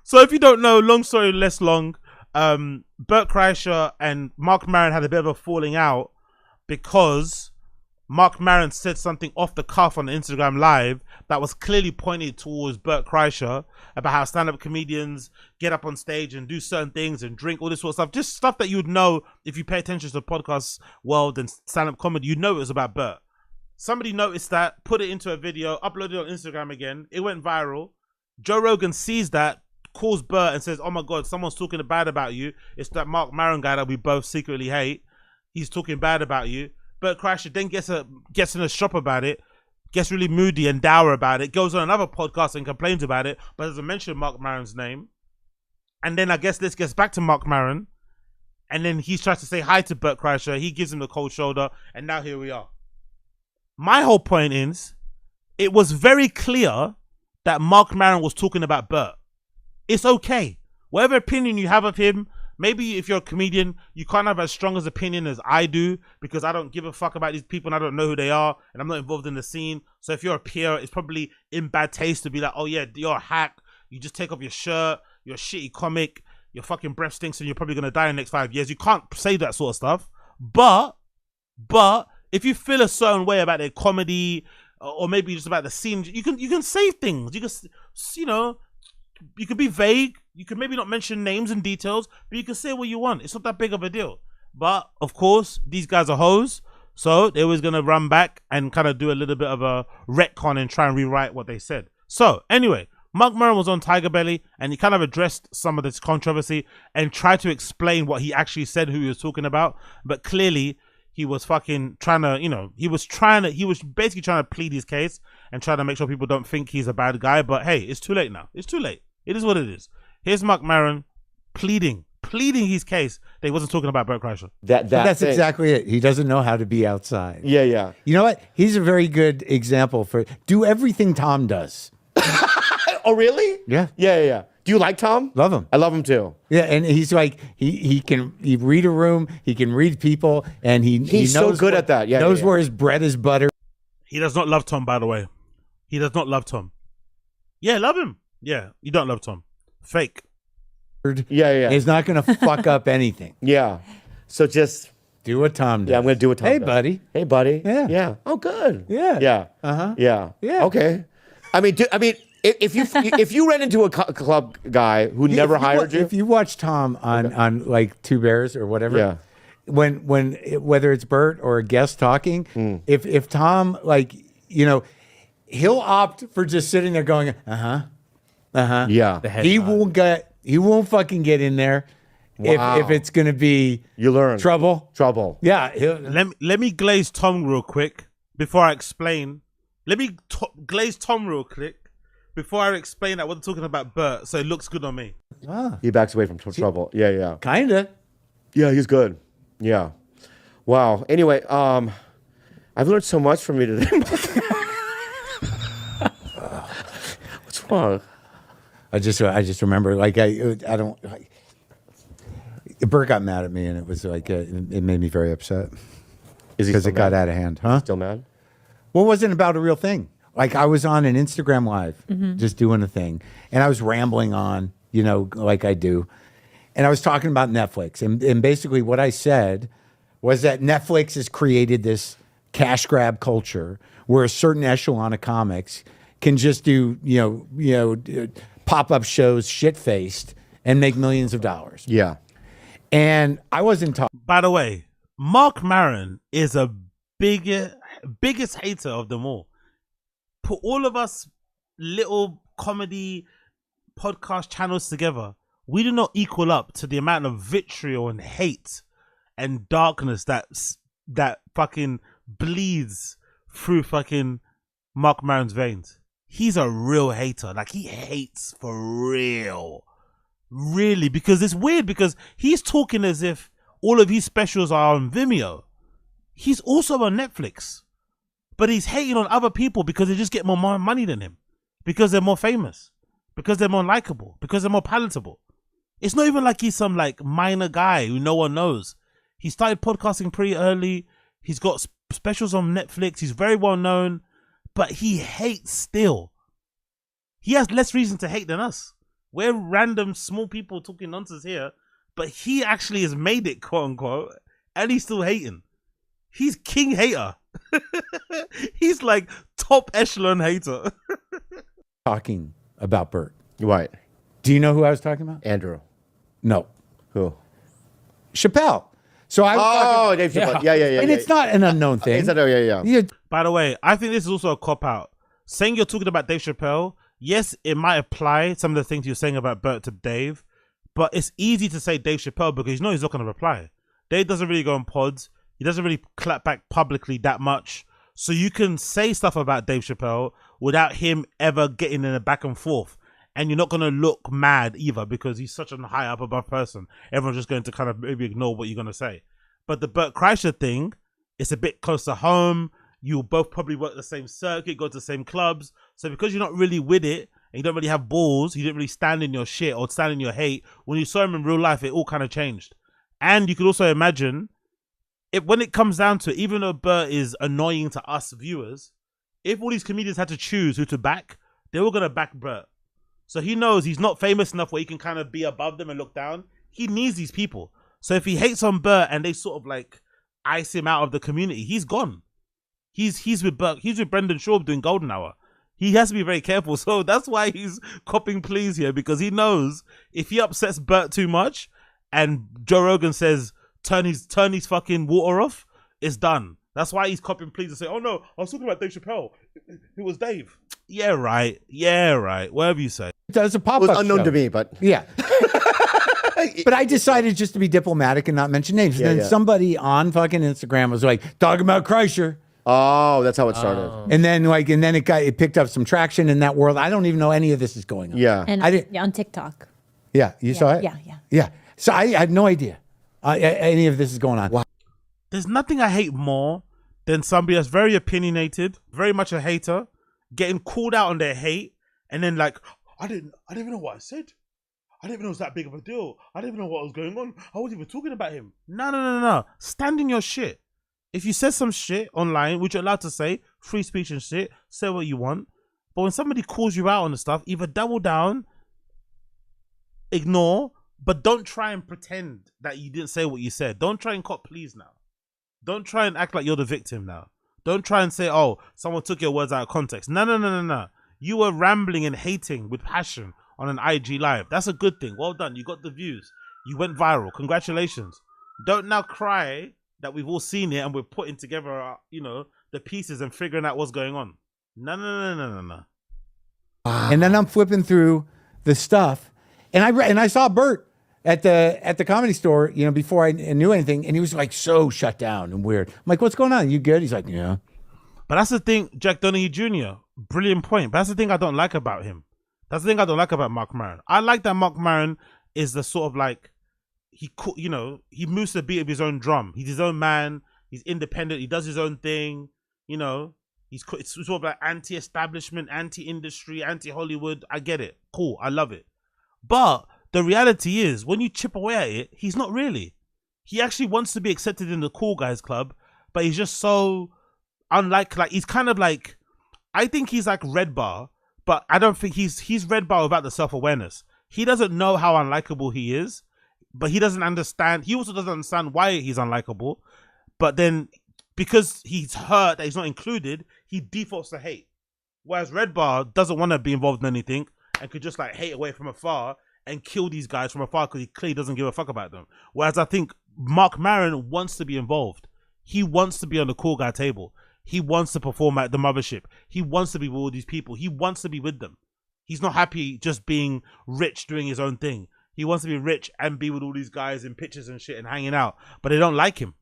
So if you don't know, long story less long, Bert Kreischer and Marc Maron had a bit of a falling out because Marc Maron said something off the cuff on the Instagram live that was clearly pointed towards Bert Kreischer about how stand-up comedians get up on stage and do certain things and drink, all this sort of stuff. Just stuff that you would know if you pay attention to the podcast world and stand-up comedy. You know it was about Bert. Somebody noticed that, put it into a video, uploaded it on Instagram again. It went viral. Joe Rogan sees that, calls Bert and says, oh my God, someone's talking bad about you. It's that Marc Maron guy that we both secretly hate. He's talking bad about you. Bert Kreischer then gets in a shop about it, gets really moody and dour about it, goes on another podcast and complains about it, but doesn't mention Marc Maron's name. And then I guess this gets back to Marc Maron, and then he tries to say hi to Bert Kreischer. He gives him the cold shoulder, and now here we are. My whole point is, it was very clear that Marc Maron was talking about Bert. It's okay. Whatever opinion you have of him, maybe if you're a comedian, you can't have as strong as opinion as I do because I don't give a fuck about these people and I don't know who they are and I'm not involved in the scene. So if you're a peer, it's probably in bad taste to be like, oh yeah, you're a hack. You just take off your shirt. You're a shitty comic. Your fucking breath stinks and you're probably going to die in the next 5 years. You can't say that sort of stuff. But if you feel a certain way about their comedy or maybe just about the scene, you can say things. You can, you know, you can be vague. You can maybe not mention names and details, but you can say what you want. It's not that big of a deal. But of course, these guys are hoes, so they was gonna run back and kind of do a little bit of a retcon and try and rewrite what they said. So anyway, Marc Maron was on Tiger Belly and he kind of addressed some of this controversy and tried to explain what he actually said, who he was talking about. But clearly, he was fucking trying to, you know, he was basically trying to plead his case and trying to make sure people don't think he's a bad guy. But hey, it's too late now. It's too late. It is what it is. Here's Marc Maron pleading his case that he wasn't talking about Bert Kreischer. That's exactly it. He doesn't know how to be outside. Yeah. You know what? He's a very good example for do everything Tom does. Oh, really? Yeah. Do you like Tom? Love him. I love him too. Yeah, and he's like he can read a room, he can read people, and he's so good at that. Yeah, knows where his bread is buttered. He does not love Tom, by the way. He does not love Tom. Yeah, love him. Yeah, you don't love Tom. Fake. Yeah. He's not going to fuck up anything. Yeah. So just do what Tom does. Yeah, I'm going to do what Tom does. Hey, buddy. Yeah. Oh, good. Yeah. Yeah. Uh-huh. Yeah. Okay. I mean, if you ran into a club guy who never hired you, if you watch Tom on like Two Bears or whatever, when whether it's Bert or a guest talking, if Tom, like, you know, he'll opt for just sitting there going, yeah. He won't fucking get in there. Wow. If it's gonna be trouble. Yeah. Let me glaze Tom real quick before I explain. Let me glaze Tom real quick before I explain that I wasn't talking about Bert, so it looks good on me. He backs away from trouble. Yeah. Kinda. Yeah, he's good. Yeah. Wow. Anyway, I've learned so much from you today. What's wrong? I just remember, like, I don't. Bert got mad at me, and it was like it made me very upset. Is he because it got out of hand? Huh? Still mad? Well, it wasn't about a real thing. Like, I was on an Instagram live, just doing a thing, and I was rambling on, you know, like I do, and I was talking about Netflix, and basically what I said was that Netflix has created this cash grab culture where a certain echelon of comics can just do, you know, pop-up shows shit-faced and make millions of dollars. Yeah. And I wasn't talking. By the way, Marc Maron is a biggest hater of them all. Put all of us little comedy podcast channels together, we do not equal up to the amount of vitriol and hate and darkness that fucking bleeds through fucking Marc Maron's veins. He's a real hater. Like, he hates for real. Really, because it's weird because he's talking as if all of his specials are on Vimeo. He's also on Netflix. But he's hating on other people because they just get more money than him. Because they're more famous. Because they're more likable. Because they're more palatable. It's not even like he's some like minor guy who no one knows. He started podcasting pretty early. He's got specials on Netflix. He's very well known. But he hates still. He has less reason to hate than us. We're random small people talking nonsense here, but he actually has made it, quote unquote, and he's still hating. He's king hater. He's like top echelon hater. Talking about Bert. Right. Do you know who I was talking about? Andrew. No. Who? Chappelle. So I was Dave Chappelle. Yeah. and it's not an unknown thing. Yeah. By the way, I think this is also a cop-out. Saying you're talking about Dave Chappelle, yes, it might apply some of the things you're saying about Bert to Dave, but it's easy to say Dave Chappelle because you know he's not going to reply. Dave doesn't really go on pods. He doesn't really clap back publicly that much. So you can say stuff about Dave Chappelle without him ever getting in a back and forth. And you're not going to look mad either because he's such a high up above person. Everyone's just going to kind of maybe ignore what you're going to say. But the Bert Kreischer thing, it's a bit close to home. You'll both probably work the same circuit, go to the same clubs. So because you're not really with it and you don't really have balls, you didn't really stand in your shit or stand in your hate. When you saw him in real life, it all kind of changed. And you could also imagine, when it comes down to it, even though Bert is annoying to us viewers, if all these comedians had to choose who to back, they were going to back Bert. So he knows he's not famous enough where he can kind of be above them and look down. He needs these people. So if he hates on Bert and they sort of like ice him out of the community, he's gone. He's with Bert. He's with Brendan Schaub doing Golden Hour. He has to be very careful. So that's why he's copping pleas here, because he knows if he upsets Bert too much and Joe Rogan says, turn his fucking water off, it's done. That's why he's copping pleas and say, oh no, I was talking about Dave Chappelle. It was Dave. Yeah, right. Whatever you say. That's a pop-up It was unknown show. to me, but Yeah. But I decided just to be diplomatic and not mention names. And then somebody on fucking Instagram was like, talking about Kreischer. oh, that's how it started. And then it picked up some traction in that world. I don't even know any of this is going on. Yeah. And I didn't- on TikTok. Yeah. You saw it? Yeah. So I had no idea any of this is going on. Wow. There's nothing I hate more than somebody that's very opinionated, very much a hater, getting called out on their hate, and then like, I didn't even know what I said. I didn't even know it was that big of a deal. I didn't even know what was going on. I wasn't even talking about him. No. Stand in your shit. If you said some shit online, which you're allowed to say, free speech and shit, say what you want. But when somebody calls you out on the stuff, either double down, ignore, but don't try and pretend that you didn't say what you said. Don't try and cop please now. Don't try and act like you're the victim now. Don't try and say, oh, someone took your words out of context. No. You were rambling and hating with passion on an IG live. That's a good thing. Well done. You got the views. You went viral. Congratulations. Don't now cry that we've all seen it and we're putting together, the pieces and figuring out what's going on. No. And then I'm flipping through the stuff, and I saw Bert at the Comedy Store, before I knew anything, and he was like so shut down and weird. I'm like, what's going on? You good? He's like, yeah. But that's the thing, Jack Donaghy Jr., brilliant point. But that's the thing I don't like about him. That's the thing I don't like about Marc Maron. I like that Marc Maron is the sort of like, he moves to the beat of his own drum. He's his own man. He's independent. He does his own thing. It's sort of like anti-establishment, anti-industry, anti-Hollywood. I get it. Cool. I love it. But the reality is, when you chip away at it, he's not really. He actually wants to be accepted in the cool guys club, but he's just so he's kind of like, I think he's like Red Bar, but I don't think he's Red Bar without the self-awareness. He doesn't know how unlikable he is, but he doesn't understand. He also doesn't understand why he's unlikable. But then, because he's hurt that he's not included, he defaults to hate. Whereas Red Bar doesn't want to be involved in anything and could just like hate away from afar and kill these guys from afar because he clearly doesn't give a fuck about them. Whereas I think Marc Maron wants to be involved. He wants to be on the cool guy table. He wants to perform at the mothership. He wants to be with all these people. He wants to be with them. He's not happy just being rich doing his own thing. He wants to be rich and be with all these guys in pictures and shit and hanging out. But they don't like him.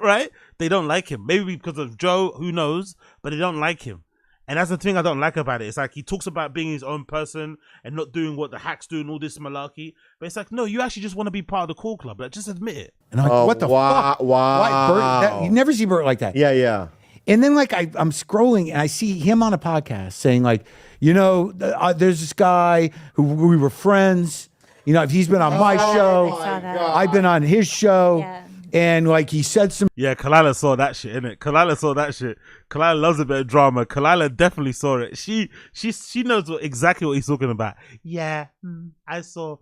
Right? They don't like him. Maybe because of Joe, who knows? But they don't like him. And that's the thing I don't like about it. It's like he talks about being his own person and not doing what the hacks do and all this malarkey. But it's like, no, you actually just want to be part of the cool club. Like, just admit it. And I'm like, what the fuck? Wow. Why Bert? You never see Bert like that. Yeah. And then like I'm scrolling and I see him on a podcast saying like, there's this guy who we were friends. If he's been on my show, I saw that. I've been on his show. Yeah. And like he said some Yeah, Kalila saw that shit, innit? Kalila saw that shit. Kalila loves a bit of drama. Kalila definitely saw it. She knows exactly what he's talking about. Yeah, I saw.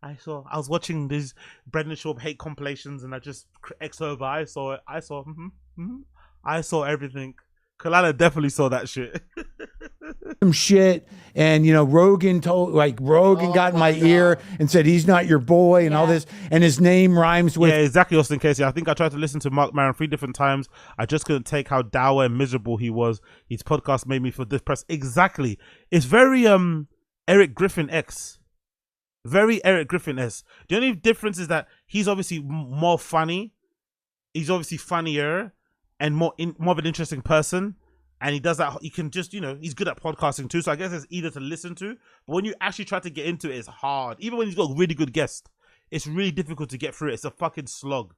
I was watching these Brendan Schaub hate compilations, and I just X over. I saw it. I saw. I saw everything. Kalila definitely saw that shit. some shit, and Rogan got in my ear and said he's not your boy and all this, and his name rhymes with exactly, Austin Casey. I think I tried to listen to Marc Maron 3 different times. I just couldn't take how dour and miserable he was. His podcast made me feel depressed. Exactly, it's very Eric Griffin-esque. Very Eric Griffin-esque. The only difference is that he's obviously more funny. He's obviously funnier and more of an interesting person. And he does that. He can just, he's good at podcasting too. So I guess it's easier to listen to. But when you actually try to get into it, it's hard. Even when he's got really good guests, it's really difficult to get through it. It's a fucking slog.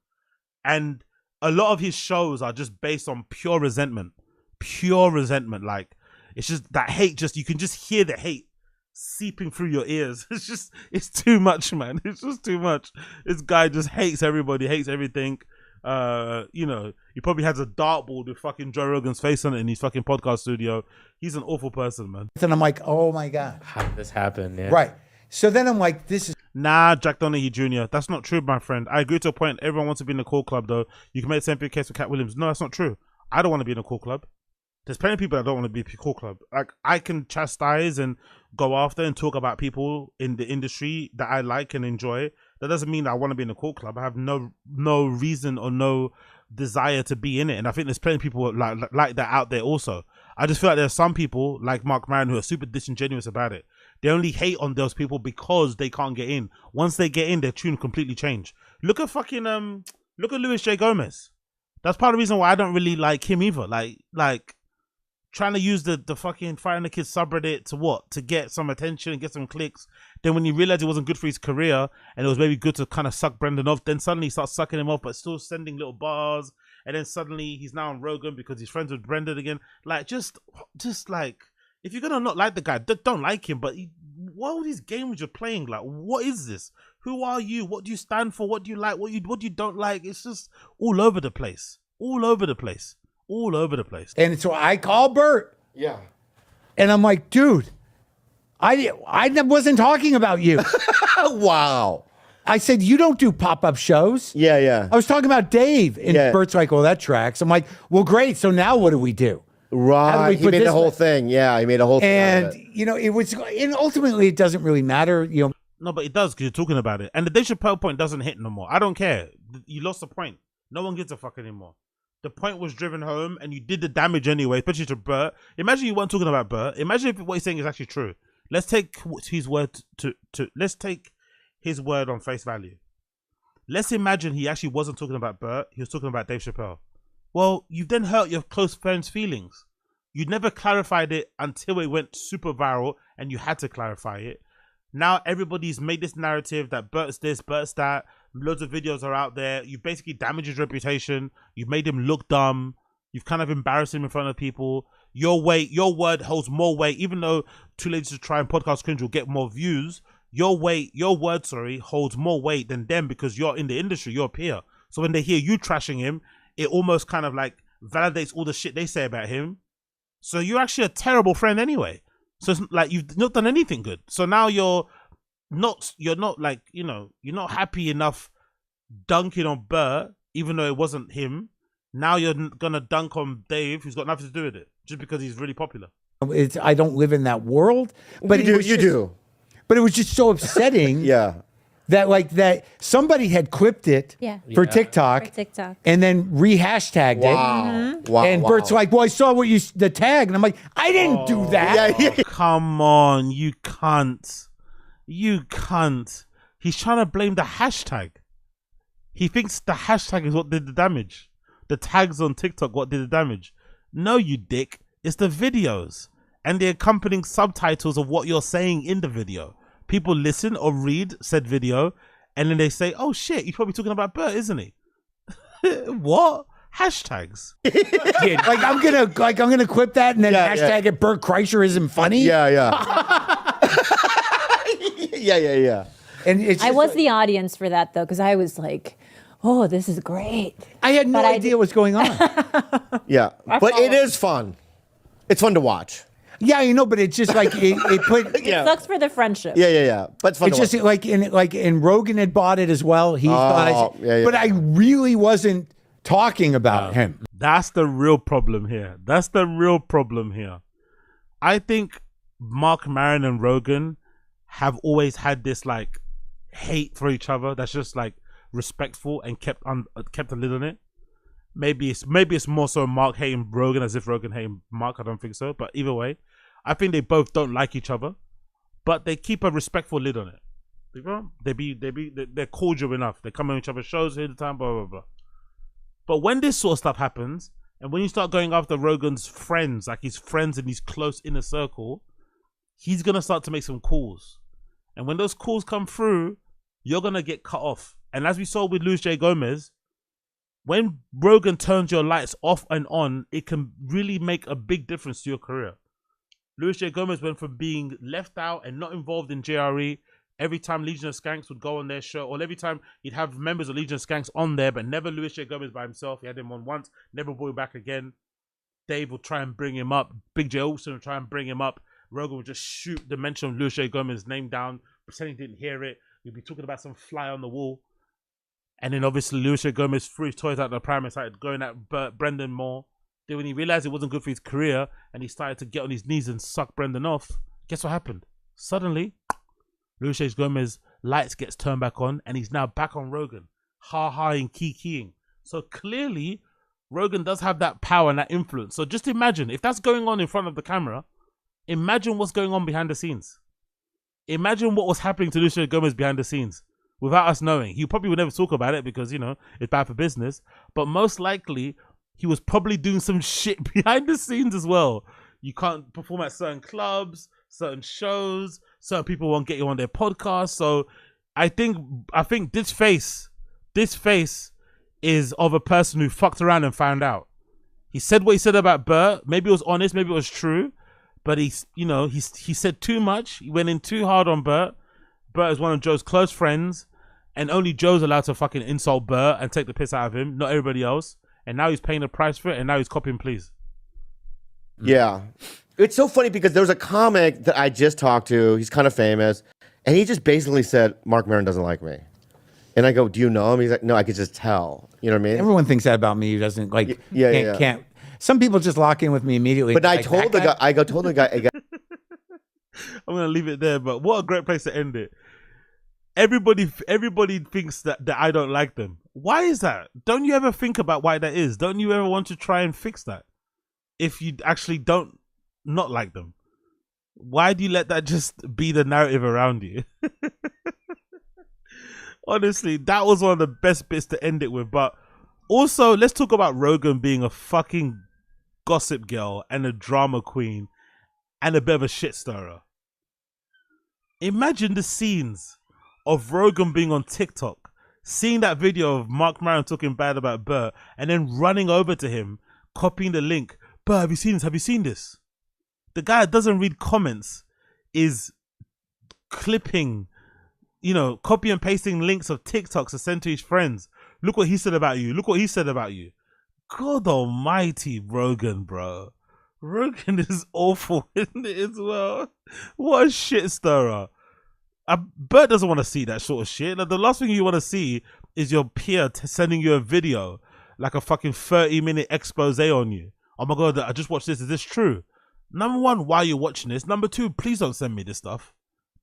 And a lot of his shows are just based on pure resentment. Pure resentment. Like, it's just that hate. You can just hear the hate seeping through your ears. It's too much, man. It's just too much. This guy just hates everybody, hates everything. He probably has a dartboard with fucking Joe Rogan's face on it in his fucking podcast studio. He's an awful person, man. And I'm like, oh my God. How did this happen? Yeah. Right. So then I'm like, this is... Nah, Jack Donaghy Jr. That's not true, my friend. I agree to a point. Everyone wants to be in the cool club, though. You can make the same case for Cat Williams. No, that's not true. I don't want to be in a cool club. There's plenty of people that don't want to be in a cool club. Like, I can chastise and go after and talk about people in the industry that I like and enjoy. That doesn't mean that I want to be in a cool club. I have no reason or no desire to be in it. And I think there's plenty of people like that out there also. I just feel like there's some people like Marc Maron who are super disingenuous about it. They only hate on those people because they can't get in. Once they get in, their tune completely change. Look at Louis J. Gomez. That's part of the reason why I don't really like him either. Like trying to use the fucking Fighting the Kids subreddit to get some attention and get some clicks. Then when you realize it wasn't good for his career and it was maybe good to kind of suck Brendan off, then suddenly he starts sucking him off but still sending little bars, and then suddenly he's now on Rogan because he's friends with Brendan again. Like, just like, if you're gonna not like the guy, don't like him, but what are these games you're playing? Like, what is this? Who are you? What do you stand for? What do you like? What you don't like? It's just all over the place. All over the place. And so I call Bert. Yeah. And I'm like, dude, I wasn't talking about you. Wow. I said, you don't do pop-up shows. Yeah. I was talking about Dave. And Bert's like, well, that tracks. I'm like, well, great. So now what do we do? Right. He made the whole thing. Yeah, he made a whole thing. And, it was, and ultimately it doesn't really matter, No, but it does because you're talking about it. And the Dave Chappelle point doesn't hit no more. I don't care. You lost the point. No one gives a fuck anymore. The point was driven home and you did the damage anyway, especially to Bert. Imagine you weren't talking about Bert. Imagine if what he's saying is actually true. Let's take his word let's take his word on face value. Let's imagine he actually wasn't talking about Bert. He was talking about Dave Chappelle. Well, you've then hurt your close friends' feelings. You never clarified it until it went super viral and you had to clarify it. Now everybody's made this narrative that Bert's this, Bert's that. Loads of videos are out there. You basically damaged his reputation. You've made him look dumb. You've kind of embarrassed him in front of people. Your word holds more weight. Even though Too Lazy to Try and Podcast Cringe will get more views, your word holds more weight than them because you're in the industry, you're a peer. So when they hear you trashing him, it almost kind of like validates all the shit they say about him. So you're actually a terrible friend anyway. So it's like you've not done anything good. So now you're not like, you're not happy enough dunking on Bert, even though it wasn't him. Now you're gonna dunk on Dave, who's got nothing to do with it, just because he's really popular. I don't live in that world, but you do. But it was just so upsetting. Yeah. That somebody had clipped it for TikTok. And then rehashtagged it. Mm-hmm. Wow. And Bert's like, well, I saw the tag. And I'm like, I didn't do that. Yeah. Come on, you cunt. He's trying to blame the hashtag. He thinks the hashtag is what did the damage. The tags on TikTok, what did the damage? No, you dick. It's the videos and the accompanying subtitles of what you're saying in the video. People listen or read said video, and then they say, "Oh shit, he's probably talking about Bert, isn't he?" What hashtags? I'm gonna clip that and then hashtag it. Bert Kreischer isn't funny. Yeah. And I was the audience for that though, because I was like, oh, this is great. I had no idea what's going on. Yeah, but it is fun. It's fun to watch. Yeah, you know, but it's just like it put. Yeah. It sucks for the friendship. Yeah. But it's fun It's to just watch. and Rogan had bought it as well. He thought, but I really wasn't talking about him. That's the real problem here. I think Marc Maron and Rogan have always had this like hate for each other. That's just like respectful and kept a lid on it. Maybe it's more so Marc hating Rogan as if Rogan hating Marc. I don't think so. But either way, I think they both don't like each other, but they keep a respectful lid on it. You know? They're cordial enough. They come on each other's shows all the time, blah, blah, blah. But when this sort of stuff happens, and when you start going after Rogan's friends, like his friends in his close inner circle, he's going to start to make some calls. And when those calls come through, you're going to get cut off. And as we saw with Luis J. Gomez, when Rogan turns your lights off and on, it can really make a big difference to your career. Luis J. Gomez went from being left out and not involved in JRE. Every time Legion of Skanks would go on their show, or every time he'd have members of Legion of Skanks on there, but never Luis J. Gomez by himself. He had him on once, never brought him back again. Dave would try and bring him up. Big J. Olsen would try and bring him up. Rogan would just shoot the mention of Luis J. Gomez's name down, pretend he didn't hear it. We'd be talking about some fly on the wall. And then obviously Luis J. Gomez threw his toys out the pram and started going at Brendan more. Then when he realized it wasn't good for his career and he started to get on his knees and suck Brendan off, guess what happened? Suddenly, Luis J. Gomez lights gets turned back on and he's now back on Rogan. Ha and keying. So clearly, Rogan does have that power and that influence. So just imagine, if that's going on in front of the camera, imagine what's going on behind the scenes. Imagine what was happening to Luis J. Gomez behind the scenes. Without us knowing. He probably would never talk about it because, you know, it's bad for business. But most likely, he was probably doing some shit behind the scenes as well. You can't perform at certain clubs, certain shows, certain people won't get you on their podcast. So I think this face is of a person who fucked around and found out. He said what he said about Bert. Maybe it was honest, maybe it was true. But he said too much. He went in too hard on Bert. Bert is one of Joe's close friends, and only Joe's allowed to fucking insult Bert and take the piss out of him, not everybody else. And now he's paying the price for it, and now he's copying please. Yeah. It's so funny because there was a comic that I just talked to. He's kind of famous, and he just basically said, Marc Maron doesn't like me. And I go, do you know him? He's like, no, I could just tell. You know what I mean? Everyone thinks that about me. Who doesn't like? Can't. Some people just lock in with me immediately. But I like, told the guy. Told the guy. I'm gonna leave it there. But what a great place to end it. Everybody thinks that I don't like them. Why is that? Don't you ever think about why that is? Don't you ever want to try and fix that? If you actually don't not like them, why do you let that just be the narrative around you? Honestly, that was one of the best bits to end it with. But also, let's talk about Rogan being a fucking gossip girl and a drama queen and a bit of a shit stirrer. Imagine the scenes of Rogan being on TikTok, seeing that video of Marc Maron talking bad about Bert, and then running over to him, copying the link. Bert, have you seen this? Have you seen this? The guy that doesn't read comments is clipping, copy and pasting links of TikToks to send to his friends. Look what he said about you. Look what he said about you. God almighty, Rogan, bro. Rogan is awful, isn't it, as well? What a shit stirrer. Bert doesn't want to see that sort of shit. Like, the last thing you want to see is your peer sending you a video, like a fucking 30-minute expose on you. Oh my God, I just watched this. Is this true? Number one, why are you watching this? Number two, please don't send me this stuff.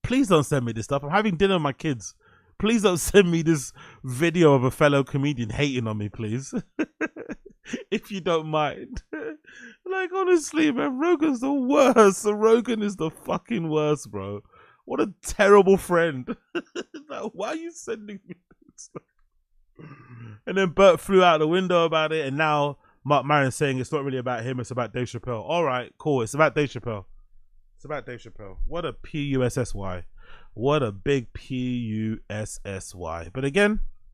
Please don't send me this stuff. I'm having dinner with my kids. Please don't send me this video of a fellow comedian hating on me, please. If you don't mind. Like, honestly, man, Rogan's the worst. Rogan is the fucking worst, bro. What a terrible friend. Like, why are you sending me this stuff? And then Bert flew out the window about it, and now Marc Maron's saying it's not really about him, it's about Dave Chappelle. All right, cool. It's about Dave Chappelle. It's about Dave Chappelle. What a PUSSY. What a big PUSSY. But again,